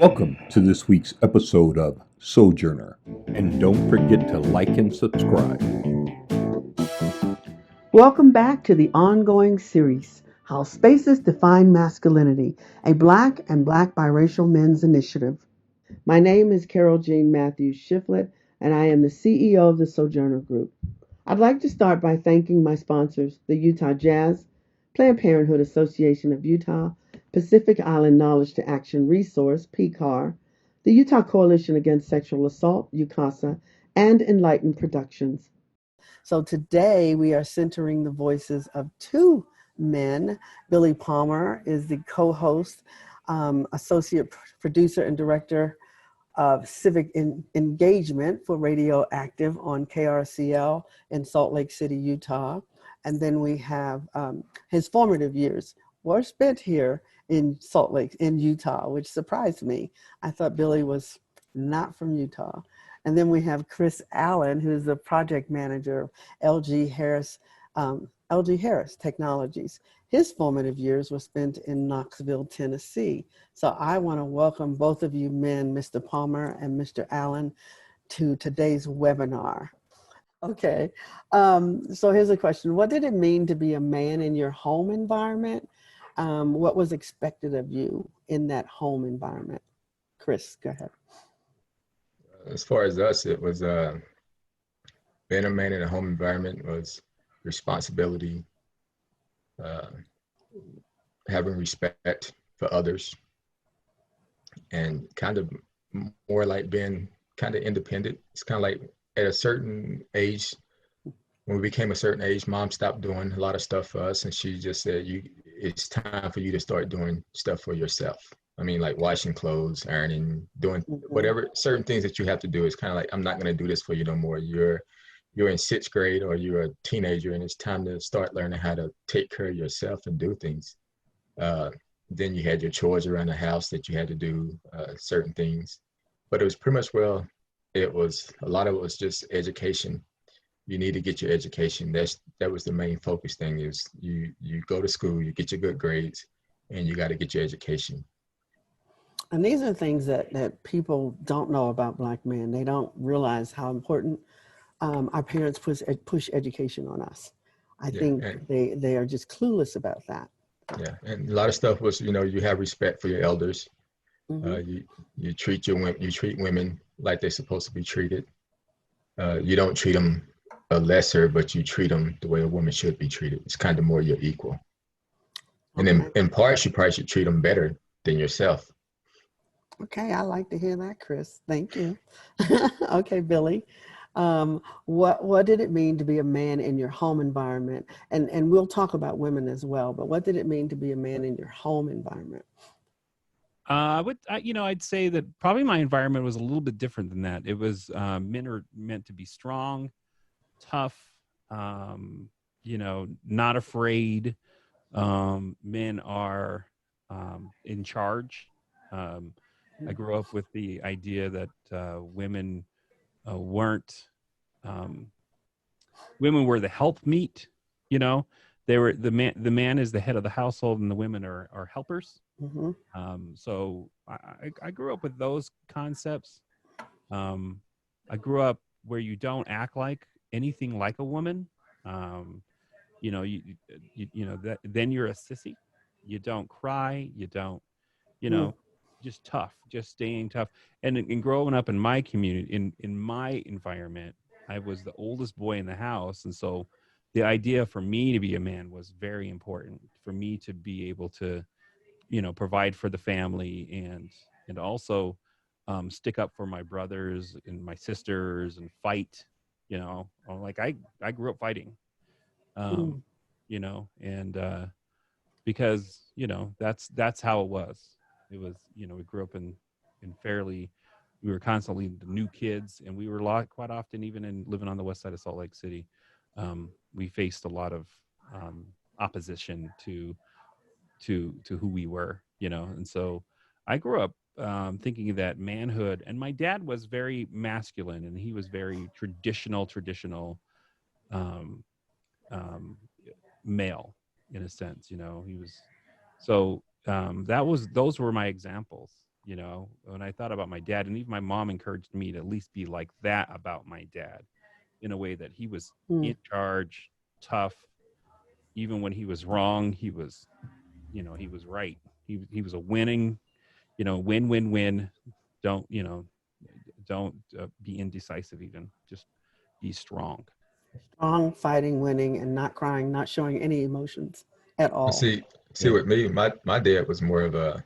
Welcome to this week's episode of Sojourner, and don't forget to like and subscribe. Welcome back to the ongoing series, How Spaces Define Masculinity, a Black and Black-Biracial Men's Initiative. My name is Carol Jean Matthews-Shifflett, and I am the CEO of the Sojourner Group. I'd like to start by thanking my sponsors, the Utah Jazz, Planned Parenthood Association of Utah, Pacific Island Knowledge to Action Resource, PCAR, the Utah Coalition Against Sexual Assault, UCASA, and Enlightened Productions. So today we are centering the voices of two men. Billy Palmer is the co-host, associate producer and director of civic engagement for Radioactive on KRCL in Salt Lake City, Utah. And then we have his formative years were spent here in Salt Lake, in Utah, which surprised me. I thought Billy was not from Utah. And then we have Chris Allen, who's the project manager of LG Harris Technologies. His formative years were spent in Knoxville, Tennessee. So I want to welcome both of you men, Mr. Palmer and Mr. Allen, to today's webinar. Okay, so here's a question. What did it mean to be a man in your home environment? What was expected of you in that home environment? Chris, go ahead. As far as us, it was being a man in a home environment was responsibility, having respect for others, and kind of more like being kind of independent. It's kind of like at a certain age, when we became a certain age, Mom stopped doing a lot of stuff for us, and she just said, it's time for you to start doing stuff for yourself. I mean, like washing clothes, ironing, doing whatever, certain things that you have to do. It's kind of like, I'm not going to do this for you no more. You're in sixth grade or you're a teenager, and it's time to start learning how to take care of yourself and do things. Then you had your chores around the house that you had to do, certain things. But it was pretty much, a lot of it was just education. You need to get your education. That was the main focus thing, is you go to school, you get your good grades, and you got to get your education. And these are things that people don't know about Black men. They don't realize how important our parents push education on us. I think they are just clueless about that. Yeah, and a lot of stuff was, you have respect for your elders. You treat women like they're supposed to be treated. You don't treat them lesser, but you treat them the way a woman should be treated. It's kind of more your equal. And then in parts, you probably should treat them better than yourself. Okay, I like to hear that, Chris. Thank you. Okay, Billy. What did it mean to be a man in your home environment? And we'll talk about women as well, but what did it mean to be a man in your home environment? I'd say that probably my environment was a little bit different than that. It was men are meant to be strong, tough, not afraid. Men are in charge. I grew up with the idea that women weren't. Women were the helpmeet. They were the man. The man is the head of the household, and the women are helpers. So I grew up with those concepts. I grew up where you don't act like anything like a woman. Then you're a sissy. You don't cry. You don't. Just tough, just staying tough. And growing up in my community, in my environment, I was the oldest boy in the house. And so the idea for me to be a man was very important, for me to be able to, provide for the family and also stick up for my brothers and my sisters and fight, like I grew up fighting, and because, that's how it was. It was, we grew up in fairly, we were constantly the new kids, and we were quite often, even in living on the west side of Salt Lake City, we faced a lot of opposition to who we were, and so I grew up thinking that manhood, and my dad was very masculine, and he was very traditional male in a sense, he was, so those were my examples, you know, when I thought about my dad, and even my mom encouraged me to at least be like that about my dad, in a way that he was Mm. in charge, tough, even when he was wrong, he was, you know, he was right. He was a winning, you know, win win win. Don't, you know, don't be indecisive. Even just be strong. Strong, fighting, winning, and not crying, not showing any emotions at But all. see, Yeah. with me, my dad was more of a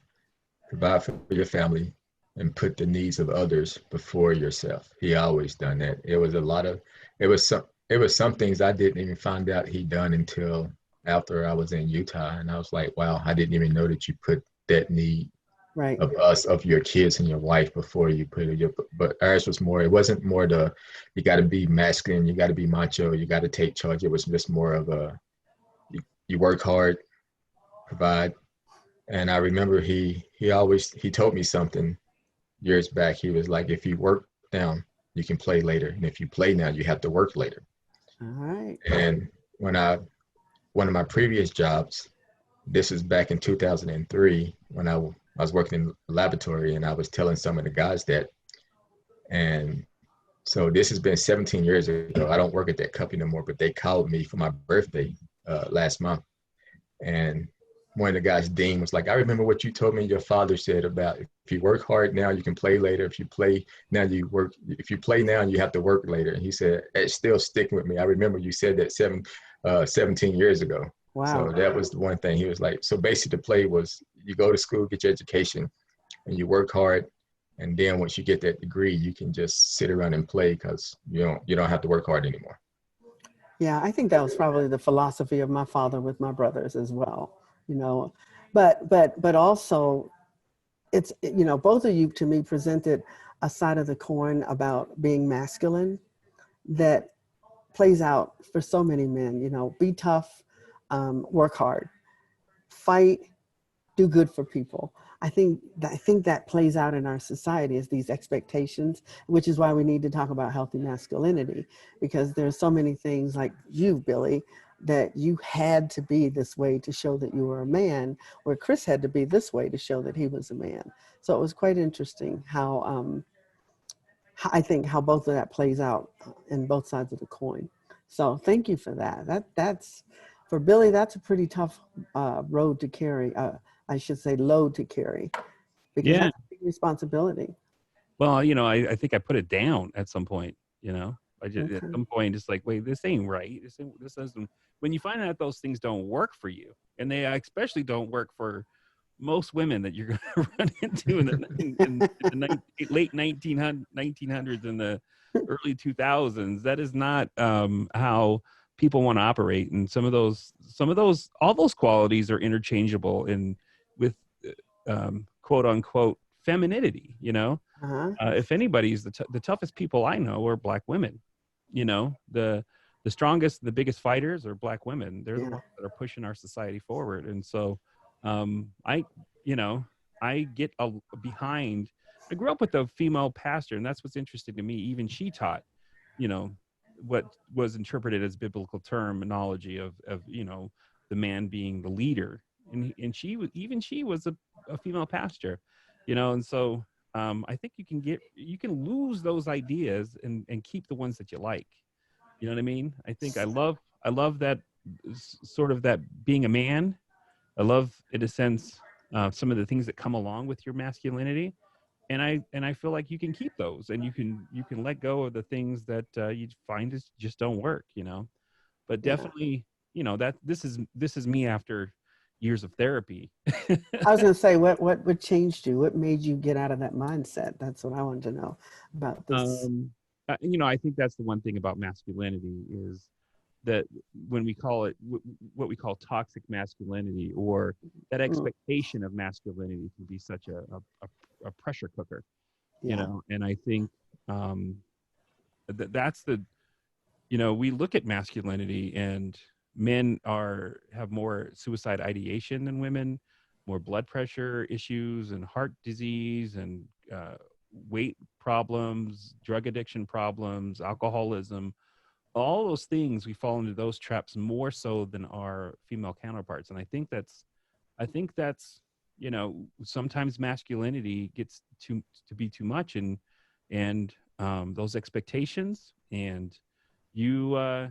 provide for your family and put the needs of others before yourself. He always done that. It was a lot of, it was some things I didn't even find out he done until after I was in Utah, and I was like, wow, I didn't even know that you put that need Right. of us, of your kids and your wife before you put it. But ours was more. It wasn't more the, you got to be masculine, you got to be macho, you got to take charge. It was just more of a, you work hard, provide. And I remember he told me something years back. He was like, if you work now, you can play later, and if you play now, you have to work later. All right. And when I one of my previous jobs, this is back in 2003 when I was working in the laboratory, and I was telling some of the guys that, and so this has been 17 years ago. I don't work at that company no more, but they called me for my birthday last month. And one of the guys, Dean, was like, I remember what you told me your father said about if you work hard now, you can play later. If you play now, you work. If you play now, you have to work later. And he said, it's still sticking with me. I remember you said that 17 years ago. So Wow. that was the one thing. He was like, so basically the play was you go to school, get your education, and you work hard. And then once you get that degree, you can just sit around and play because you don't have to work hard anymore. Yeah, I think that was probably the philosophy of my father with my brothers as well, you know. But also it's, you know, both of you to me presented a side of the coin about being masculine that plays out for so many men, you know, be tough, work hard, fight, do good for people. I think that plays out in our society as these expectations, which is why we need to talk about healthy masculinity, because there's so many things like you, Billy, that you had to be this way to show that you were a man, where Chris had to be this way to show that he was a man. So it was quite interesting how I think how both of that plays out in both sides of the coin. So thank you for that. That's for Billy. That's a pretty tough road to carry. I should say load to carry, because Yeah. that's a big responsibility. Well, you know, I think I put it down at some point, you know. I just at Okay. some point it's like, wait, this ain't right. This doesn't, when you find out those things don't work for you, and they especially don't work for most women that you're going to run into in the late 1900s and the early 2000s, that is not how people want to operate. And some of those, all those qualities are interchangeable in with quote unquote femininity, you know. Uh-huh. If anybody's the toughest people I know are Black women. You know, the strongest, the biggest fighters are Black women. They're the Yeah. ones that are pushing our society forward. And so, I, you know, I get behind. I grew up with a female pastor, and that's what's interesting to me. Even she taught, you know, what was interpreted as biblical terminology of you know, the man being the leader, and she was a female pastor, you know. And so I think you can lose those ideas and keep the ones that you like. You know what I mean? I think I love that sort of that being a man. I love, in a sense, some of the things that come along with your masculinity, and I feel like you can keep those, and you can let go of the things that you find just don't work. You know, but Yeah. definitely, you know, that this is me after years of therapy. I was going to say, what changed you? What made you get out of that mindset? That's what I wanted to know about this. You know, I think that's the one thing about masculinity is that when we call it what we call toxic masculinity, or that Mm, expectation of masculinity, can be such a pressure cooker, you yeah. know. And I think that's the, you know, we look at masculinity, and men have more suicide ideation than women, more blood pressure issues and heart disease and weight problems, drug addiction problems, alcoholism, all those things. We fall into those traps more so than our female counterparts. And I think that's sometimes masculinity gets to be too much, and those expectations, and I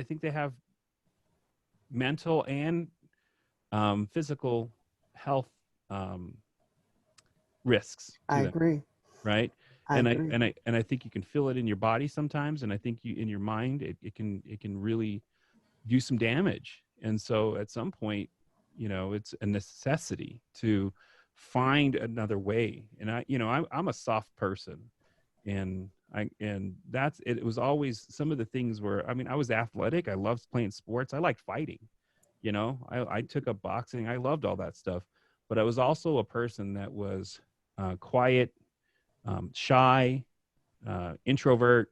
think they have mental and physical health risks to I them, agree. right? I and agree. I think you can feel it in your body sometimes, and I think in your mind it can really do some damage. And so at some point, it's a necessity to find another way. And I'm a soft person, and that's it. It was always some of the things where, I was athletic. I loved playing sports. I liked fighting. I took up boxing. I loved all that stuff, but I was also a person that was quiet, shy, introvert.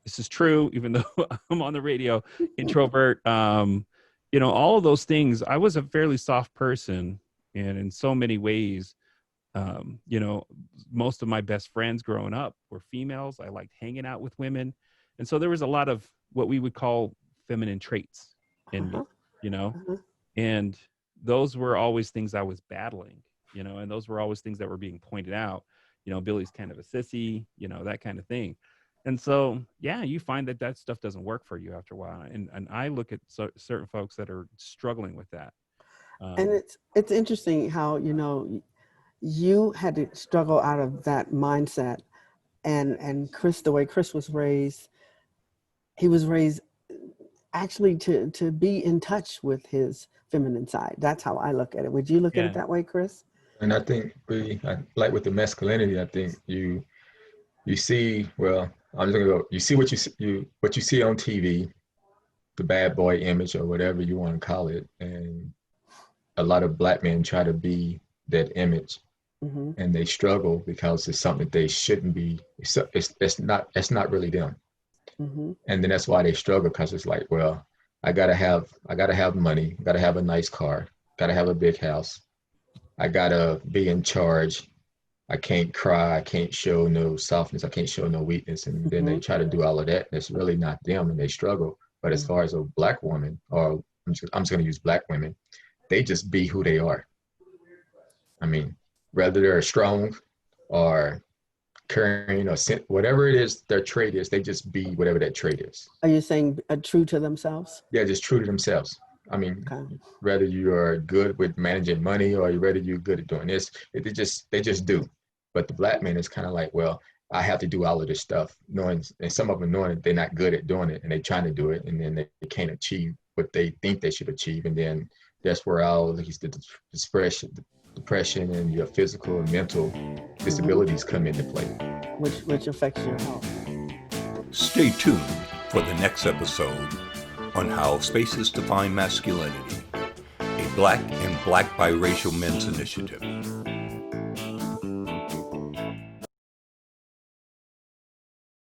This is true, even though I'm on the radio. Introvert, all of those things. I was a fairly soft person, and in so many ways, most of my best friends growing up were females. I liked hanging out with women, and so there was a lot of what we would call feminine traits in me, Uh-huh. and those were always things I was battling, and those were always things that were being pointed out. Billy's kind of a sissy, that kind of thing. And so, yeah, you find that stuff doesn't work for you after a while. And I look at certain folks that are struggling with that. And it's interesting how, you had to struggle out of that mindset, and Chris, the way Chris was raised, he was raised actually to be in touch with his feminine side. That's how I look at it. Would you look at it that way, Chris? And I think like with the masculinity, I think you see, well, I'm just gonna go, you see what you see on TV, the bad boy image or whatever you want to call it. And a lot of Black men try to be that image, Mm-hmm. and they struggle because it's something that they shouldn't be. It's not really them. Mm-hmm. And then that's why they struggle, because it's like, well, I gotta have money, gotta have a nice car, gotta have a big house, I gotta be in charge, I can't cry, I can't show no softness, I can't show no weakness. And then they try to do all of that, and it's really not them, and they struggle. But as far as a Black woman, or I'm just gonna use Black women, they just be who they are. I mean, whether they're strong or caring or whatever it is their trait is, they just be whatever that trait is. Are you saying true to themselves? Yeah, just true to themselves. I mean, Okay. whether you are good with managing money or whether you're good at doing this, they just do. But the Black man is kind of like, well, I have to do all of this stuff, knowing, and some of them knowing that they're not good at doing it, and they're trying to do it, and then they can't achieve what they think they should achieve, and then that's where all these depression and your physical and mental disabilities come into play, Which affects your health. Stay tuned for the next episode on How Spaces Define Masculinity, a Black and Black-Biracial Men's Initiative.